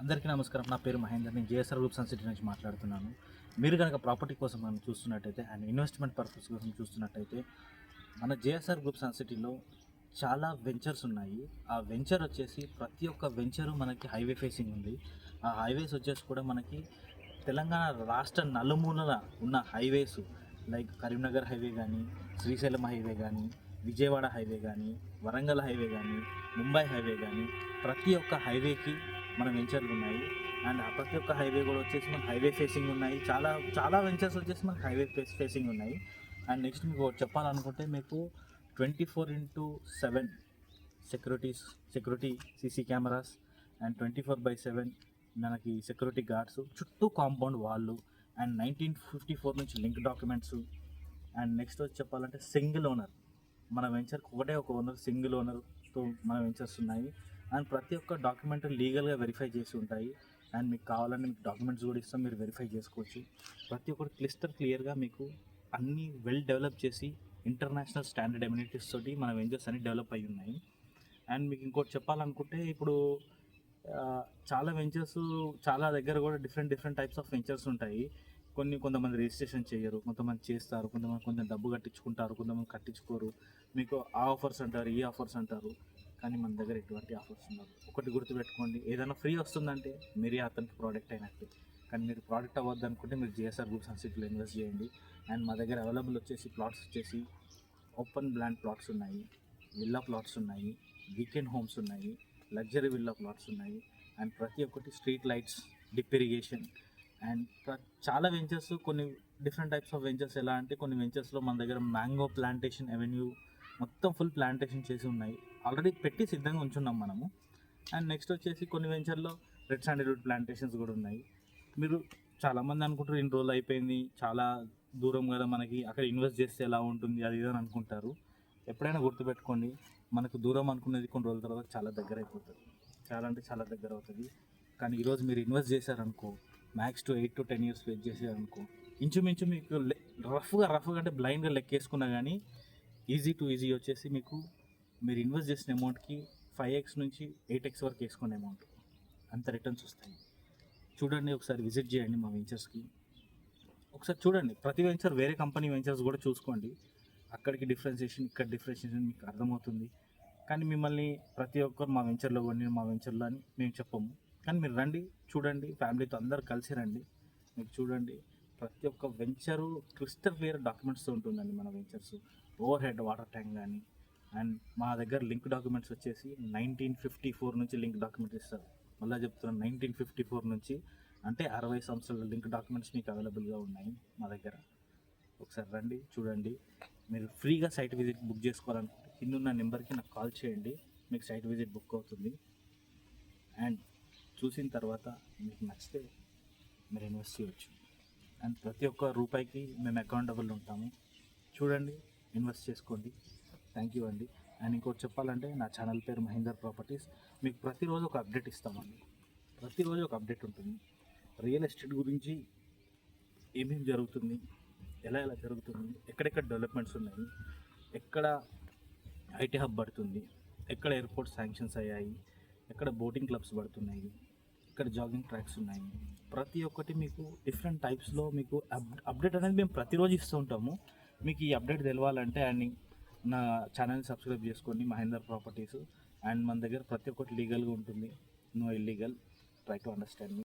అందరికీ నమస్కారం. నా పేరు మహేందర్. నేను జేఎస్ఆర్ గ్రూప్ సన్ సిటీ నుంచి మాట్లాడుతున్నాను. మీరు కనుక ప్రాపర్టీ కోసం మనం చూస్తున్నట్టయితే అండ్ ఇన్వెస్ట్మెంట్ పర్పస్ కోసం చూస్తున్నట్టయితే మన జేఎస్ఆర్ గ్రూప్ సన్ సిటీలో చాలా వెంచర్స్ ఉన్నాయి. ఆ వెంచర్ వచ్చేసి ప్రతి ఒక్క వెంచరు మనకి హైవే ఫేసింగ్ ఉంది. ఆ హైవేస్ వచ్చేసి కూడా మనకి తెలంగాణ రాష్ట్ర నలుమూలన ఉన్న హైవేస్ లైక్ కరీంనగర్ హైవే కానీ, శ్రీశైలం హైవే కానీ, విజయవాడ హైవే కానీ, వరంగల్ హైవే కానీ, ముంబై హైవే కానీ ప్రతి ఒక్క హైవేకి మన వెంచర్లు ఉన్నాయి. అండ్ ఆ ప్రతి ఒక్క హైవే కూడా వచ్చేసి మనకు హైవే ఫేసింగ్ ఉన్నాయి. చాలా చాలా వెంచర్స్ వచ్చేసి మనకు హైవే ఫేసింగ్ ఉన్నాయి. అండ్ నెక్స్ట్ మీకు చెప్పాలనుకుంటే మీకు 24/7 సెక్యూరిటీ సీసీ కెమెరాస్ అండ్ 24/7 మనకి సెక్యూరిటీ గార్డ్స్, చుట్టూ కాంపౌండ్ వాళ్ళు అండ్ 1954 నుంచి లింక్ డాక్యుమెంట్స్. అండ్ నెక్స్ట్ వచ్చి చెప్పాలంటే సింగిల్ ఓనర్, మన వెంచర్కి ఒకటే ఒక ఓనర్, సింగిల్ ఓనర్తో మన వెంచర్స్ ఉన్నాయి. అండ్ ప్రతి ఒక్క డాక్యుమెంట్ లీగల్గా వెరిఫై చేసి ఉంటాయి. అండ్ మీకు కావాలంటే మీకు డాక్యుమెంట్స్ కూడా ఇస్తాం, మీరు వెరిఫై చేసుకోవచ్చు. ప్రతి ఒక్కటి క్లియర్గా మీకు అన్నీ వెల్ డెవలప్ చేసి ఇంటర్నేషనల్ స్టాండర్డ్ ఎమ్యూనిటీస్ తోటి మన వెంచర్స్ అన్ని డెవలప్ అయ్యి ఉన్నాయి. అండ్ మీకు ఇంకోటి చెప్పాలనుకుంటే ఇప్పుడు చాలా వెంచర్స్ చాలా దగ్గర కూడా డిఫరెంట్ టైప్స్ ఆఫ్ వెంచర్స్ ఉంటాయి. కొంతమంది రిజిస్ట్రేషన్ చేయరు, కొంతమంది చేస్తారు, కొంచెం డబ్బు కట్టించుకుంటారు, కొంతమంది కట్టించుకోరు. మీకు ఆ ఆఫర్స్ అంటారు, ఈ ఆఫర్స్ అంటారు, కానీ మన దగ్గర ఎటువంటి ఆఫర్స్ ఉండవు. ఒకటి గుర్తుపెట్టుకోండి, ఏదైనా ఫ్రీ వస్తుందంటే మీరే అతనికి ప్రోడక్ట్ అయినట్టే. కానీ మీరు ప్రోడక్ట్ అవ్వద్దు అనుకుంటే మీరు జేఎస్ఆర్ గ్రూప్ సన్ సిటీలో ఇన్వెస్ట్ చేయండి. అండ్ మా దగ్గర అవైలబుల్ వచ్చేసి ప్లాట్స్ వచ్చేసి ఓపెన్ ల్యాండ్ ప్లాట్స్ ఉన్నాయి, విల్లా ప్లాట్స్ ఉన్నాయి, వీకెండ్ హోమ్స్ ఉన్నాయి, లగ్జరీ విల్లా ప్లాట్స్ ఉన్నాయి. అండ్ ప్రతి ఒక్కటి street lights, drip irrigation and చాలా వెంచర్స్. కొన్ని డిఫరెంట్ టైప్స్ ఆఫ్ వెంచర్స్ ఎలా అంటే కొన్ని వెంచర్స్లో మన దగ్గర మ్యాంగో ప్లాంటేషన్ అవెన్యూ మొత్తం ఫుల్ ప్లాంటేషన్ చేసి ఉన్నాయి, ఆల్రెడీ పెట్టి సిద్ధంగా ఉంచున్నాం మనము. అండ్ నెక్స్ట్ వచ్చేసి కొన్ని వెంచర్లో రెడ్ శాండిల్వుడ్ ప్లాంటేషన్స్ కూడా ఉన్నాయి. మీరు చాలామంది అనుకుంటారు ఇన్ని రోజులు అయిపోయింది, చాలా దూరం కదా మనకి, అక్కడ ఇన్వెస్ట్ చేస్తే ఎలా ఉంటుంది అది ఇదని అనుకుంటారు. ఎప్పుడైనా గుర్తుపెట్టుకోండి, మనకు దూరం అనుకునేది కొన్ని రోజుల తర్వాత చాలా దగ్గర అయిపోతుంది, చాలా అంటే చాలా దగ్గర అవుతుంది. కానీ ఈరోజు మీరు ఇన్వెస్ట్ చేశారనుకో, max to 8 to 10 years wait చేశారనుకో, ఇంచుమించు మీకు రఫ్గా అంటే బ్లైండ్గా లెక్కేసుకున్నా కానీ ఈజీ వచ్చేసి మీకు మీరు ఇన్వెస్ట్ చేసిన అమౌంట్కి 5x నుంచి 8x వరకు వేసుకునే అమౌంట్ అంత రిటర్న్స్ వస్తాయి. చూడండి, ఒకసారి విజిట్ చేయండి మా వెంచర్స్కి, ఒకసారి చూడండి. ప్రతి వెంచర్ వేరే కంపెనీ వెంచర్స్ కూడా చూసుకోండి, అక్కడికి డిఫరెన్షియేషన్ ఇక్కడ డిఫరెన్షియేషన్ మీకు అర్థమవుతుంది. కానీ మిమ్మల్ని ప్రతి ఒక్కరు మా వెంచర్లో కొన్ని మా వెంచర్లో అని మేము చెప్పము. కానీ మీరు రండి, చూడండి, ఫ్యామిలీతో అందరు కలిసి రండి, మీరు చూడండి. ప్రతి ఒక్క వెంచరు క్రిస్టల్ క్లియర్ డాక్యుమెంట్స్తో ఉంటుందండి మన ventures. Over head water tank కానీ. అండ్ మా దగ్గర లింక్ డాక్యుమెంట్స్ వచ్చేసి 1954 నుంచి లింక్ డాక్యుమెంట్స్ ఇస్తారు. మళ్ళీ చెప్తున్నాను, 1954 నుంచి, అంటే 60 సంవత్సరాల లింక్ డాక్యుమెంట్స్ మీకు అవైలబుల్గా ఉన్నాయి మా దగ్గర. ఒకసారి రండి, చూడండి. మీరు ఫ్రీగా సైట్ విజిట్ బుక్ చేసుకోవాలనుకుంటే కింద ఉన్న నెంబర్కి నాకు కాల్ చేయండి, మీకు సైట్ విజిట్ బుక్ అవుతుంది. అండ్ చూసిన తర్వాత మీకు నచ్చితే మీరు ఇన్వెస్ట్ చేయవచ్చు. అండ్ ప్రతి ఒక్క రూపాయికి మేము అకౌంటబుల్ ఉంటాము. చూడండి, ఇన్వెస్ట్ చేసుకోండి. థ్యాంక్ యూ అండి. అండ్ ఇంకోటి చెప్పాలంటే నా ఛానల్ పేరు మహేందర్ ప్రాపర్టీస్. మీకు ప్రతిరోజు ఒక అప్డేట్ ఇస్తామండి, ప్రతిరోజు ఒక అప్డేట్ ఉంటుంది. రియల్ ఎస్టేట్ గురించి ఏమేమి జరుగుతుంది, ఎలా జరుగుతుంది, ఎక్కడెక్కడ డెవలప్మెంట్స్ ఉన్నాయి, ఎక్కడ ఐటీ హబ్ పడుతుంది, ఎక్కడ ఎయిర్పోర్ట్ శాంక్షన్స్ అయ్యాయి, ఎక్కడ బోటింగ్ క్లబ్స్ పడుతున్నాయి, ఇక్కడ జాగింగ్ ట్రాక్స్ ఉన్నాయి. ప్రతి ఒక్కటి మీకు డిఫరెంట్ టైప్స్లో మీకు అప్డేట్ అనేది మేము ప్రతిరోజు ఇస్తూ ఉంటాము. మీకు ఈ అప్డేట్ తెలవాలంటే అండ్ నా ఛానల్ని సబ్స్క్రైబ్ చేసుకోండి, మహేందర్ ప్రాపర్టీస్. అండ్ మన దగ్గర ప్రతి ఒక్కటి లీగల్గా ఉంటుంది, no illegal. Try to understand me.